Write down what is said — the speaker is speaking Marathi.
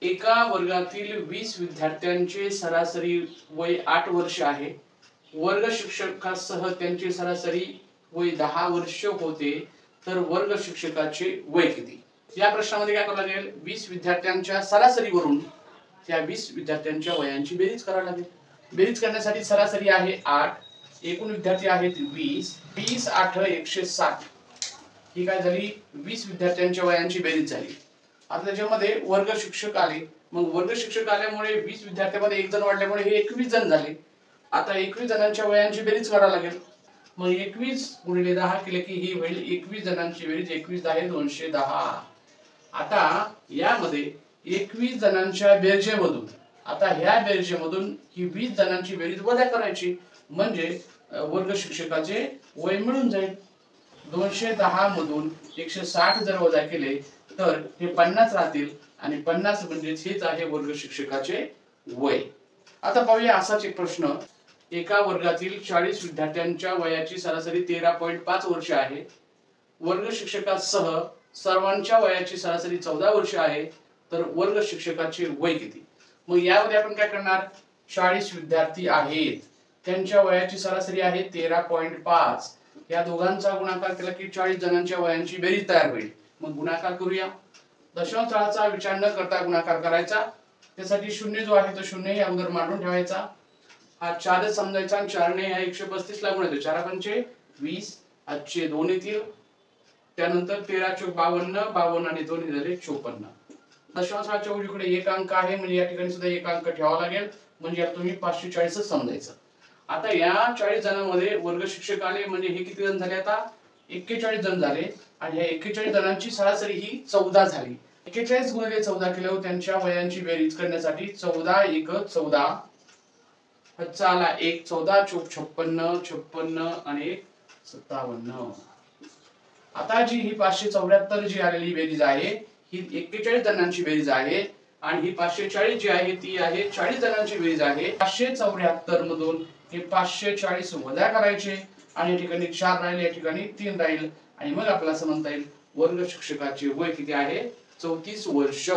एका वर्गातील 20 विद्यार्थ्यांचे सरासरी वय 8 वर्ष आहे. वर्ग शिक्षकासह त्यांचे सरासरी वय 10 वर्ष होते, तर वर्ग शिक्षकाचे वय किती? या प्रश्नामध्ये काय करावं लागेल, 20 विद्यार्थ्यांच्या सरासरीवरून त्या 20 विद्यार्थ्यांच्या वयांची बेरीज करावी लागेल. बेरीज करण्यासाठी सरासरी आहे 8, एकूण विद्यार्थी आहेत 20, 20 8 160. ही काय झाली, 20 विद्यार्थ्यांच्या वयांची बेरीज झाली. आता त्याच्यामध्ये वर्ग शिक्षक आले, मग वर्ग शिक्षक आल्यामुळे 20 विद्यार्थ्यांमध्ये एक जण वाढल्यामुळे हे 21 जण झाले. आता 21 जणांच्या वयांची बेरीज करावी लागेल. मग 21 गुणिले 10 केले की ही होईल 21 जणांची बेरीज, 21 10 210. आता यामध्ये 21 जणांच्या बेरजेमधून, आता ह्या बेरजेमधून ही 20 जणांची बेरीज वजा करायची, म्हणजे वर्ग शिक्षकाचे वय मिळून जाईल. 210 मधून 160 जर वजा केले तर हे 50 राहतील, आणि 50 म्हणजे हेच आहे वर्ग शिक्षकाचे वय. आता पाहूया असाच एक प्रश्न. एका वर्गातील 40 विद्यार्थ्यांच्या वयाची सरासरी 13.5 वर्ष आहे. वर्ग शिक्षकासह सर्वांच्या वयाची सरासरी 14 वर्ष आहे, तर वर्ग शिक्षकाचे वय किती? मग यामध्ये आपण काय करणार, 40 विद्यार्थी आहेत, त्यांच्या वयाची सरासरी आहे 13.5. या दोघांचा गुणाकार केला की 40 जणांच्या वयांची बेरीज तयार होईल. मग गुणाकार करूया. दशांश तळाचा विचार न करता गुणाकार करायचा. त्यासाठी शून्य जो आहे तो शून्य या अगोदर मांडून ठेवायचा. हा 4 समजायचा, आणि 4 ने या 135 ला गुणिले 4 पंचे 20, आजचे 2 येतील. त्यानंतर 13 चौक 52, 52 आणि 2 झाले 54. दशांशाच्या उजवीकडे एक अंक आहे, म्हणजे या ठिकाणी सुद्धा एक अंक ठेवावा लागेल, म्हणजे यात तुम्ही 540 समजायचं. आता या 40 जणांमध्ये वर्ग शिक्षक आले, म्हणजे हे किती जण झाले, आता 41 जण झाले, आणि या 41 जणांची सरासरी ही 14 झाली. 41 गुणिले 14 केल्यावर त्यांच्या वयांची बेरीज करण्यासाठी 14 1 14, हातचा आला 1, 14 चौक 56, 56 आणि 1 57. आता जी ही 574 जी आलेली बेरीज आहे ही 41 जणांची बेरीज आहे, आणि ही 540 जी आहे ती आहे 40 जणांची बेरीज आहे. 574 मधून हे 540 वजा करायचे, आणि या ठिकाणी 4 राहील, या ठिकाणी 3 राहील, आणि मग आपल्याला असं म्हणता येईल वर्ग शिक्षकाचे वय किती आहे, 34 वर्ष.